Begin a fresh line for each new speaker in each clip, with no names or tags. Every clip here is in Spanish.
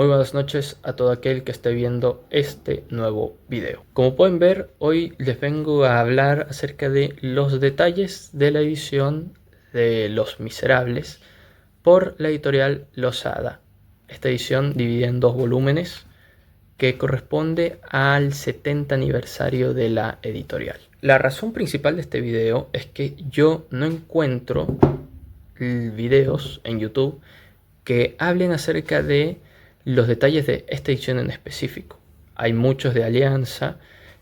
Muy buenas noches a todo aquel que esté viendo este nuevo video. Como pueden ver, hoy les vengo a hablar acerca de los detalles de la edición de Los Miserables por la editorial Losada. Esta edición dividida en dos volúmenes que corresponde al 70 aniversario de la editorial. La razón principal de este video es que yo no encuentro videos en YouTube que hablen acerca de los detalles de esta edición en específico. Hay muchos de Alianza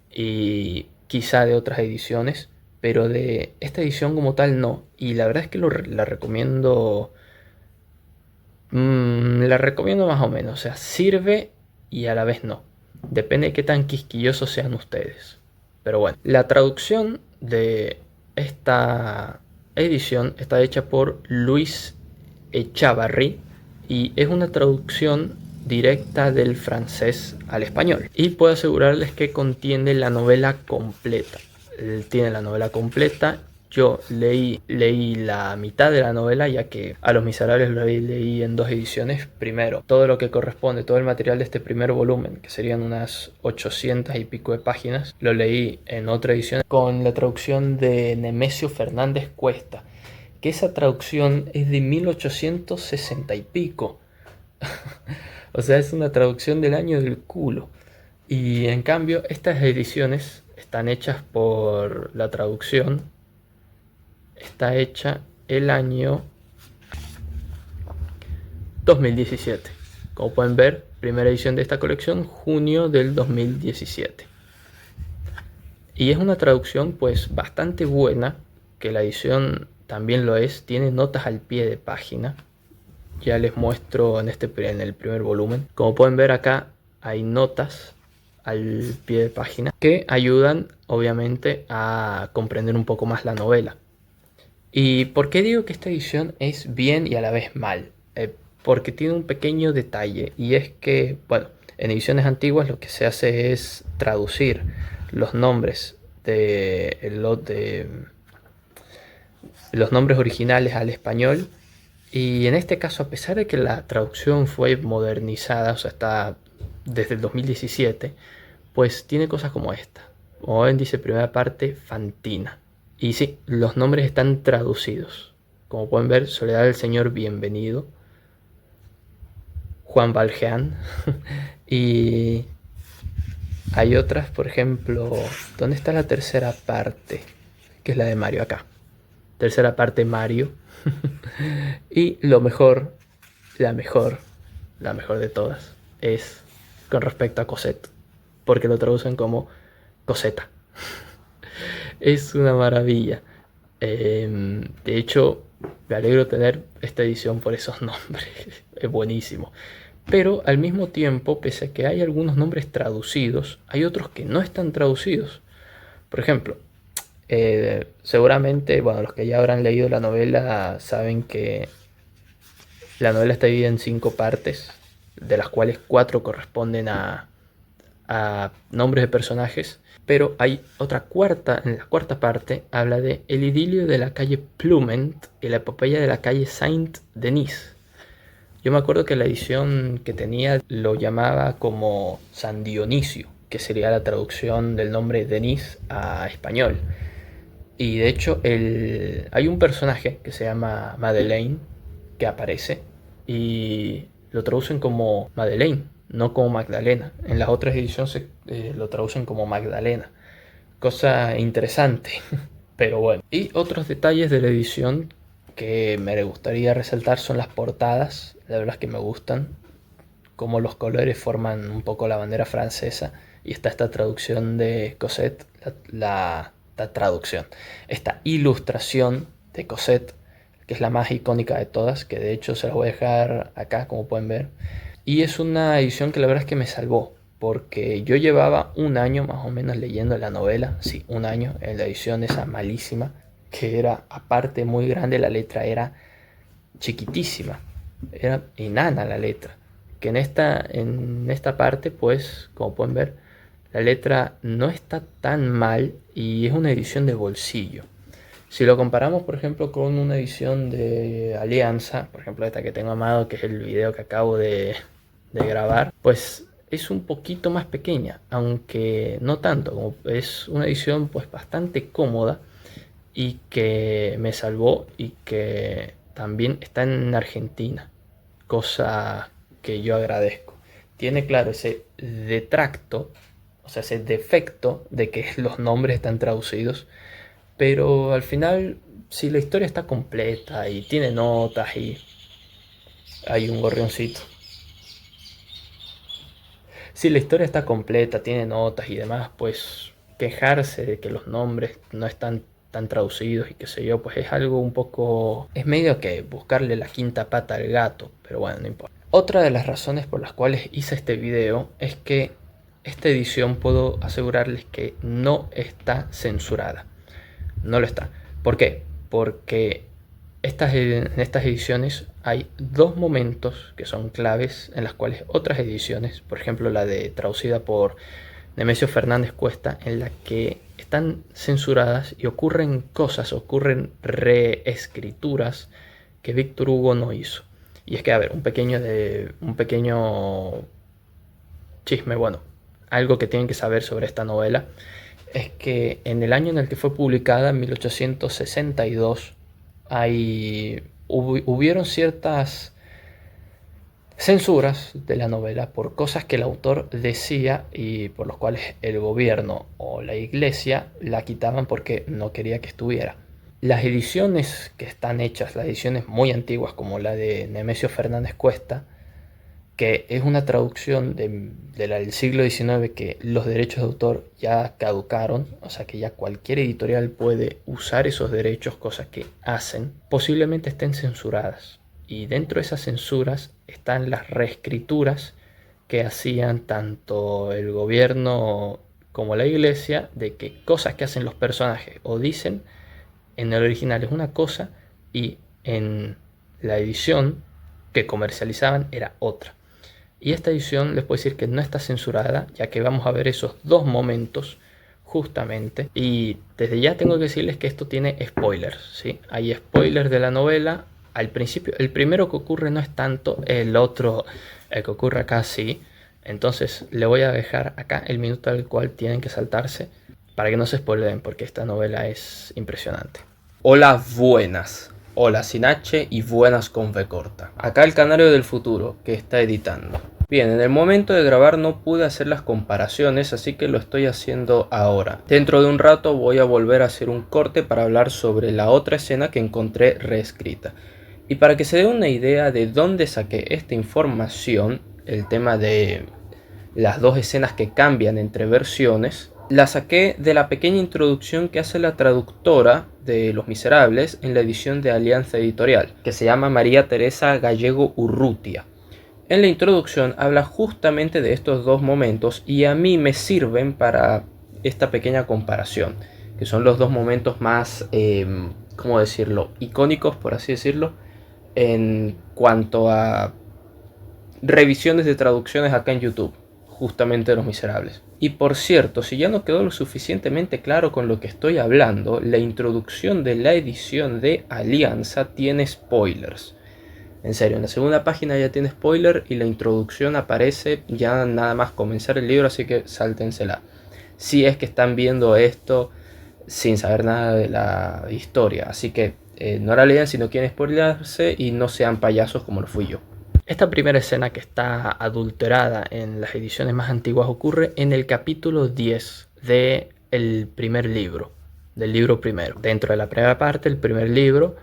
y quizá de otras ediciones, pero de esta edición como tal no. Y la verdad es que la recomiendo. La recomiendo más o menos. O sea, sirve y a la vez no. Depende de qué tan quisquillosos sean ustedes. Pero bueno, la traducción de esta edición está hecha por Luis Echavarri y es una traducción directa del francés al español. Y puedo asegurarles que contiene la novela completa. Tiene la novela completa. Yo leí la mitad de la novela, ya que a Los Miserables lo leí en dos ediciones. Primero, todo lo que corresponde, todo el material de este primer volumen, que serían unas 800 y pico de páginas, lo leí en otra edición con la traducción de Nemesio Fernández Cuesta, que esa traducción es de 1860 y pico. O sea, es una traducción del año del culo. Y en cambio, estas ediciones están hechas por la traducción. Está hecha el año 2017. Como pueden ver, primera edición de esta colección, junio del 2017. Y es una traducción pues bastante buena, que la edición también lo es. Tiene notas al pie de página. Ya les muestro en el primer volumen. Como pueden ver acá hay notas al pie de página que ayudan obviamente a comprender un poco más la novela. ¿Y por qué digo que esta edición es bien y a la vez mal? Porque tiene un pequeño detalle, y es que, bueno, en ediciones antiguas lo que se hace es traducir los nombres de los nombres originales al español. Y en este caso, a pesar de que la traducción fue modernizada, o sea, está desde el 2017, pues tiene cosas como esta. Como ven, dice primera parte, Fantina. Y sí, los nombres están traducidos. Como pueden ver, Soledad del Señor Bienvenido, Juan Valjean. Y hay otras, por ejemplo, ¿dónde está la tercera parte? Que es la de Mario, acá. Tercera parte, Mario. Y lo mejor, la mejor, la mejor de todas, es con respecto a Cosette, porque lo traducen como Coseta. Es una maravilla. De hecho, me alegro tener esta edición por esos nombres. Es buenísimo. Pero al mismo tiempo, pese a que hay algunos nombres traducidos, hay otros que no están traducidos. Por ejemplo, seguramente, bueno, los que ya habrán leído la novela saben que la novela está dividida en 5 partes, de las cuales 4 corresponden a nombres de personajes. Pero hay otra cuarta, en la cuarta parte habla de el idilio de la calle Plument y la epopeya de la calle Saint-Denis. Yo me acuerdo que la edición que tenía lo llamaba como San Dionisio, que sería la traducción del nombre Denis a español. Y de hecho hay un personaje que se llama Madeleine que aparece y lo traducen como Madeleine, no como Magdalena. En las otras ediciones lo traducen como Magdalena. Cosa interesante, pero bueno. Y otros detalles de la edición que me gustaría resaltar son las portadas. La verdad es que me gustan, como los colores forman un poco la bandera francesa. Y está esta traducción de Cosette, esta ilustración de Cosette, que es la más icónica de todas, que de hecho se las voy a dejar acá, como pueden ver. Y es una edición que la verdad es que me salvó, porque yo llevaba un año más o menos leyendo la novela, sí, un año, en la edición esa malísima, que era aparte muy grande, la letra era chiquitísima, era enana la letra, que en esta parte, pues, como pueden ver, la letra no está tan mal y es una edición de bolsillo. Si lo comparamos, por ejemplo, con una edición de Alianza, por ejemplo esta que tengo amado, que es el video que acabo de grabar, pues es un poquito más pequeña, aunque no tanto, como es una edición pues bastante cómoda y que me salvó, y que también está en Argentina, cosa que yo agradezco. Tiene claro ese detracto, o sea, ese defecto de que los nombres están traducidos, pero al final, si la historia está completa y tiene notas y hay un gorrioncito. Si la historia está completa, tiene notas y demás, pues quejarse de que los nombres no están tan traducidos y qué sé yo, pues es algo un poco... Es medio que buscarle la quinta pata al gato, pero bueno, no importa. Otra de las razones por las cuales hice este video es que esta edición puedo asegurarles que no está censurada. No lo está. ¿Por qué? Porque en estas ediciones hay dos momentos que son claves en las cuales otras ediciones, por ejemplo la de traducida por Nemesio Fernández Cuesta, en la que están censuradas y ocurren cosas, ocurren reescrituras que Víctor Hugo no hizo. Y es que, a ver, un pequeño chisme, bueno, algo que tienen que saber sobre esta novela es que en el año en el que fue publicada, en 1862, hubieron ciertas censuras de la novela por cosas que el autor decía y por los cuales el gobierno o la iglesia la quitaban porque no quería que estuviera. Las ediciones que están hechas, las ediciones muy antiguas como la de Nemesio Fernández Cuesta, que es una traducción del siglo XIX, que los derechos de autor ya caducaron, o sea que ya cualquier editorial puede usar esos derechos, cosas que hacen, posiblemente estén censuradas. Y dentro de esas censuras están las reescrituras que hacían tanto el gobierno como la iglesia, de que cosas que hacen los personajes o dicen en el original es una cosa y en la edición que comercializaban era otra. Y esta edición les puedo decir que no está censurada, ya que vamos a ver esos dos momentos justamente. Y desde ya tengo que decirles que esto tiene spoilers, ¿sí? Hay spoilers de la novela. Al principio, el primero que ocurre no es tanto, el otro, el que ocurre acá sí. Entonces le voy a dejar acá el minuto al cual tienen que saltarse para que no se spoilen, porque esta novela es impresionante. Hola, buenas. Hola sin H y buenas con V corta. Acá el Canario del Futuro, que está editando. Bien, en el momento de grabar no pude hacer las comparaciones, así que lo estoy haciendo ahora. Dentro de un rato voy a volver a hacer un corte para hablar sobre la otra escena que encontré reescrita. Y para que se dé una idea de dónde saqué esta información, el tema de las dos escenas que cambian entre versiones, la saqué de la pequeña introducción que hace la traductora de Los Miserables en la edición de Alianza Editorial, que se llama María Teresa Gallego Urrutia. En la introducción habla justamente de estos dos momentos y a mí me sirven para esta pequeña comparación, que son los dos momentos más, ¿cómo decirlo?, icónicos, por así decirlo, en cuanto a revisiones de traducciones acá en YouTube, justamente de Los Miserables. Y por cierto, si ya no quedó lo suficientemente claro con lo que estoy hablando, la introducción de la edición de Alianza tiene spoilers. En serio, en la segunda página ya tiene spoiler y la introducción aparece ya nada más comenzar el libro, así que sáltensela. Si es que están viendo esto sin saber nada de la historia, así que no la lean si no quieren spoilerse y no sean payasos como lo fui yo. Esta primera escena, que está adulterada en las ediciones más antiguas, ocurre en el capítulo 10 del primer libro, del libro primero. Dentro de la primera parte, el primer libro,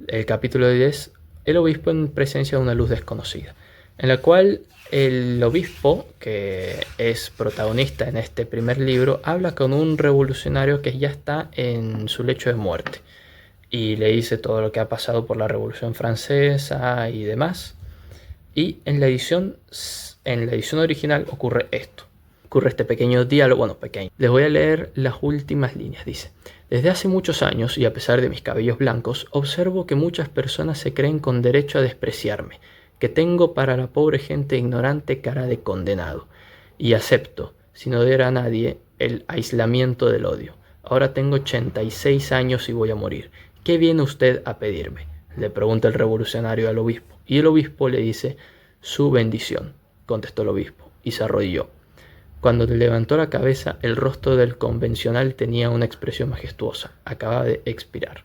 el capítulo 10, el obispo en presencia de una luz desconocida, en la cual el obispo, que es protagonista en este primer libro, habla con un revolucionario que ya está en su lecho de muerte y le dice todo lo que ha pasado por la Revolución Francesa y demás. Y en la edición original ocurre esto. Ocurre este pequeño diálogo, bueno, pequeño. Les voy a leer las últimas líneas. Dice: desde hace muchos años, y a pesar de mis cabellos blancos, observo que muchas personas se creen con derecho a despreciarme, que tengo para la pobre gente ignorante cara de condenado. Y acepto, sin odiar a nadie, el aislamiento del odio. Ahora tengo 86 años y voy a morir. ¿Qué viene usted a pedirme?, le pregunta el revolucionario al obispo. Y el obispo le dice: su bendición. contestó el obispo, y se arrodilló. Cuando levantó la cabeza, el rostro del convencional tenía una expresión majestuosa. Acababa de expirar.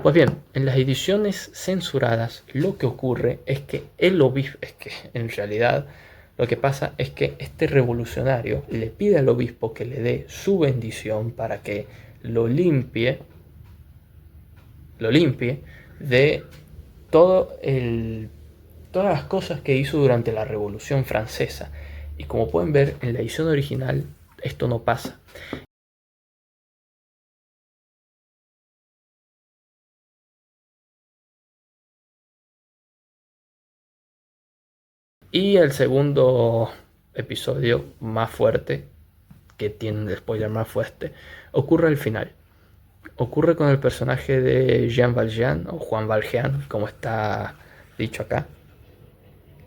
Pues bien, en las ediciones censuradas lo que ocurre es que el obispo, en realidad lo que pasa es que este revolucionario le pide al obispo que le dé su bendición para que lo limpie de todas las cosas que hizo durante la Revolución Francesa. Y como pueden ver, en la edición original esto no pasa. Y el segundo episodio más fuerte, que tiene el spoiler más fuerte, ocurre al final. Ocurre con el personaje de Jean Valjean, o Juan Valjean, como está dicho acá.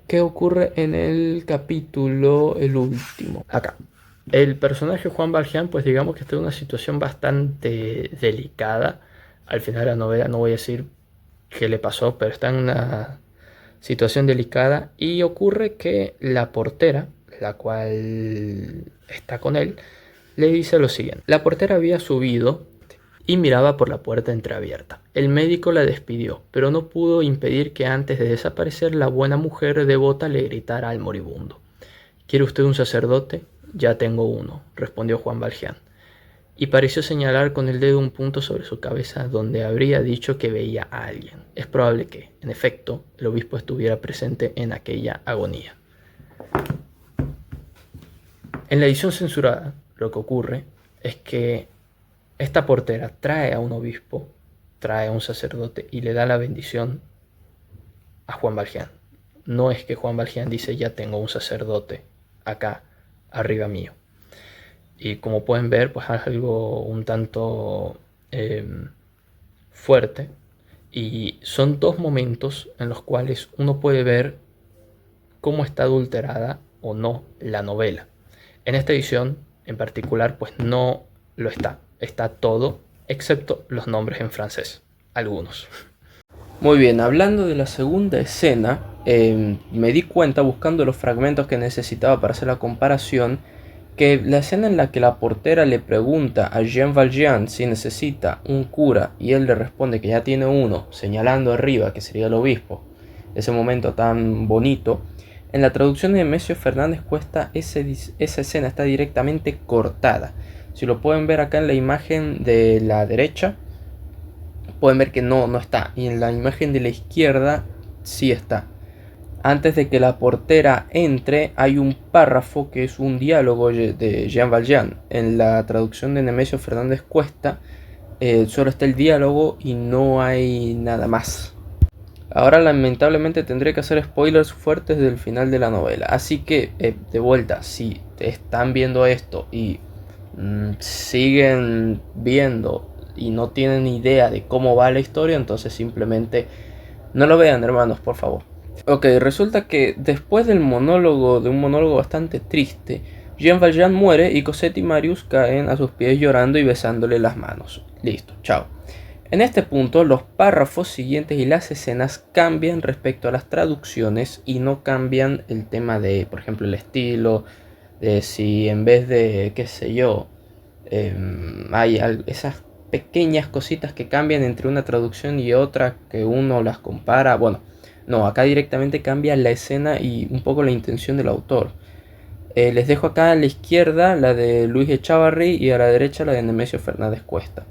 ¿Qué ocurre en el capítulo, el último? Acá. El personaje Juan Valjean, pues digamos que está en una situación bastante delicada. Al final de la novela no voy a decir qué le pasó, pero está en una situación delicada y ocurre que la portera, la cual está con él, le dice lo siguiente. La portera había subido y miraba por la puerta entreabierta. El médico la despidió, pero no pudo impedir que antes de desaparecer la buena mujer devota le gritara al moribundo. ¿Quiere usted un sacerdote? Ya tengo uno, respondió Juan Valjean, y pareció señalar con el dedo un punto sobre su cabeza donde habría dicho que veía a alguien. Es probable que, en efecto, el obispo estuviera presente en aquella agonía. En la edición censurada, lo que ocurre es que esta portera trae a un obispo, trae a un sacerdote y le da la bendición a Juan Valjean. No es que Juan Valjean dice ya tengo un sacerdote acá arriba mío. Y como pueden ver, pues es algo un tanto fuerte. Y son dos momentos en los cuales uno puede ver cómo está adulterada o no la novela. En esta edición en particular, pues no lo está. Está todo, excepto los nombres en francés. Algunos. Muy bien, hablando de la segunda escena, me di cuenta buscando los fragmentos que necesitaba para hacer la comparación, que la escena en la que la portera le pregunta a Jean Valjean si necesita un cura y él le responde que ya tiene uno, señalando arriba que sería el obispo, ese momento tan bonito, en la traducción de Nemesio Fernández Cuesta esa escena está directamente cortada. Si lo pueden ver acá en la imagen de la derecha, pueden ver que no está, y en la imagen de la izquierda sí está. Antes de que la portera entre, hay un párrafo que es un diálogo de Jean Valjean. En la traducción de Nemesio Fernández Cuesta, solo está el diálogo y no hay nada más. Ahora lamentablemente tendré que hacer spoilers fuertes del final de la novela. Así que, de vuelta, si están viendo esto y siguen viendo y no tienen idea de cómo va la historia, entonces simplemente no lo vean, hermanos, por favor. Ok, resulta que después de un monólogo bastante triste, Jean Valjean muere y Cosette y Marius caen a sus pies llorando y besándole las manos. Listo, chao. En este punto, los párrafos siguientes y las escenas cambian respecto a las traducciones y no cambian el tema de, por ejemplo, el estilo, de si en vez de, qué sé yo, hay esas pequeñas cositas que cambian entre una traducción y otra que uno las compara. Bueno, no, acá directamente cambia la escena y un poco la intención del autor. Les dejo acá a la izquierda la de Luis Echavarri y a la derecha la de Nemesio Fernández Cuesta.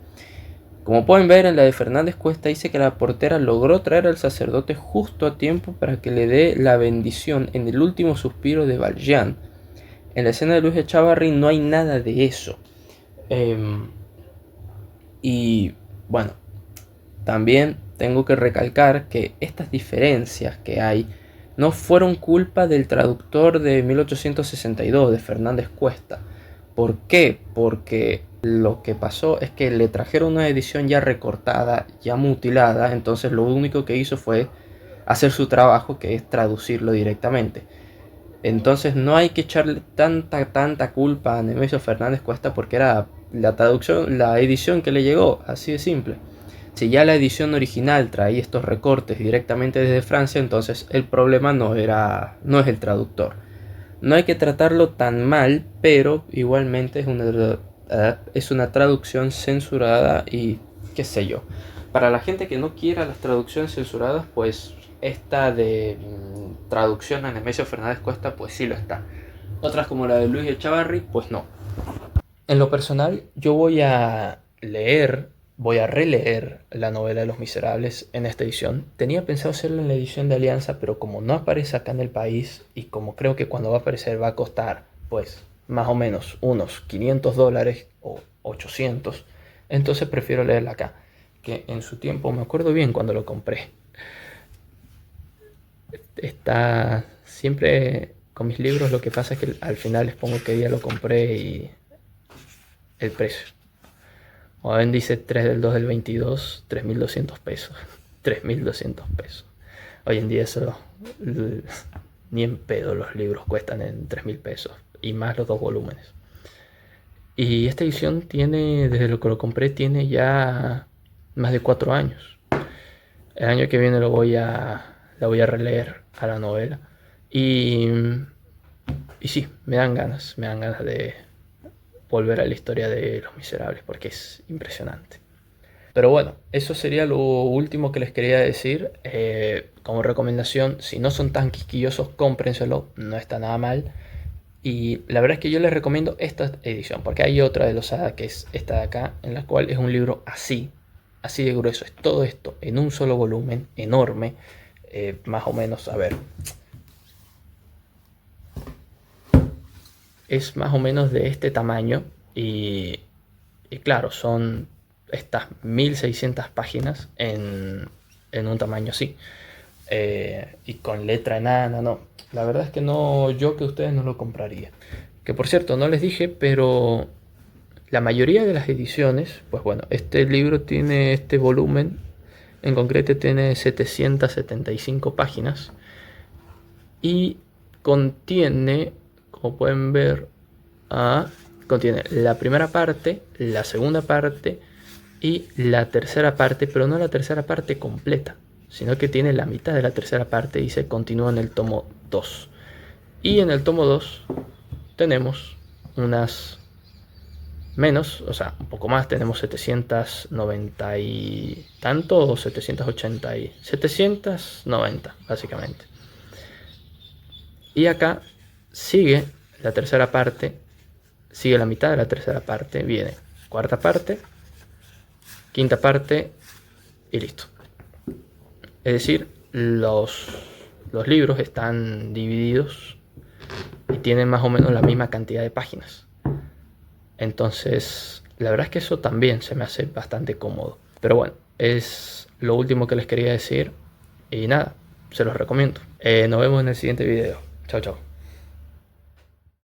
Como pueden ver, en la de Fernández Cuesta dice que la portera logró traer al sacerdote justo a tiempo para que le dé la bendición en el último suspiro de Valjean. En la escena de Luis Echavarri no hay nada de eso. Y bueno, también tengo que recalcar que estas diferencias que hay no fueron culpa del traductor de 1862, de Fernández Cuesta. ¿Por qué? Porque lo que pasó es que le trajeron una edición ya recortada, ya mutilada, entonces lo único que hizo fue hacer su trabajo, que es traducirlo directamente. Entonces no hay que echarle tanta culpa a Nemesio Fernández Cuesta porque era la traducción, la edición que le llegó, así de simple. Si ya la edición original traía estos recortes directamente desde Francia, entonces el problema no es el traductor. No hay que tratarlo tan mal, pero igualmente es una traducción censurada y qué sé yo. Para la gente que no quiera las traducciones censuradas, pues esta de traducción a Nemesio Fernández Cuesta, pues sí lo está. Otras como la de Luis Echavarri, pues no. En lo personal, yo voy a releer la novela de Los Miserables en esta edición. Tenía pensado hacerlo en la edición de Alianza, pero como no aparece acá en el país y como creo que cuando va a aparecer va a costar, pues, más o menos unos $500 o 800, entonces prefiero leerla acá, que en su tiempo me acuerdo bien cuando lo compré. Está siempre con mis libros, lo que pasa es que al final les pongo qué día lo compré y el precio. O ven, dice 3 del 2 del 22, 3.200 pesos. 3.200 pesos. Hoy en día eso ni en pedo los libros cuestan en 3.000 pesos. Y más los dos volúmenes. Y esta edición tiene, desde lo que lo compré, tiene ya más de 4 años. El año que viene la voy a releer a la novela. Y, y sí, me dan ganas de volver a la historia de Los Miserables porque es impresionante. Pero bueno, eso sería lo último que les quería decir. Como recomendación, si no son tan quisquillosos, cómprenselo, no está nada mal. Y la verdad es que yo les recomiendo esta edición, porque hay otra de Losada que es esta de acá, en la cual es un libro así de grueso. Es todo esto en un solo volumen, enorme, más o menos, a ver. Es más o menos de este tamaño y claro, son estas 1600 páginas en un tamaño así. Y con letra enana, no. La verdad es que no, yo que ustedes no lo compraría. Que por cierto, no les dije, pero la mayoría de las ediciones, pues bueno, este libro tiene este volumen, en concreto tiene 775 páginas y contiene, como pueden ver, contiene la primera parte, la segunda parte y la tercera parte, pero no la tercera parte completa, sino que tiene la mitad de la tercera parte y se continúa en el tomo 2. Y en el tomo 2 tenemos unas menos, o sea, un poco más, tenemos 790 y tanto, o 780 y 790 básicamente. Y acá sigue la tercera parte, sigue la mitad de la tercera parte, viene cuarta parte, quinta parte y listo. Es decir, los libros están divididos y tienen más o menos la misma cantidad de páginas. Entonces, la verdad es que eso también se me hace bastante cómodo. Pero bueno, es lo último que les quería decir. Y nada, se los recomiendo. Nos vemos en el siguiente video. Chao, chao.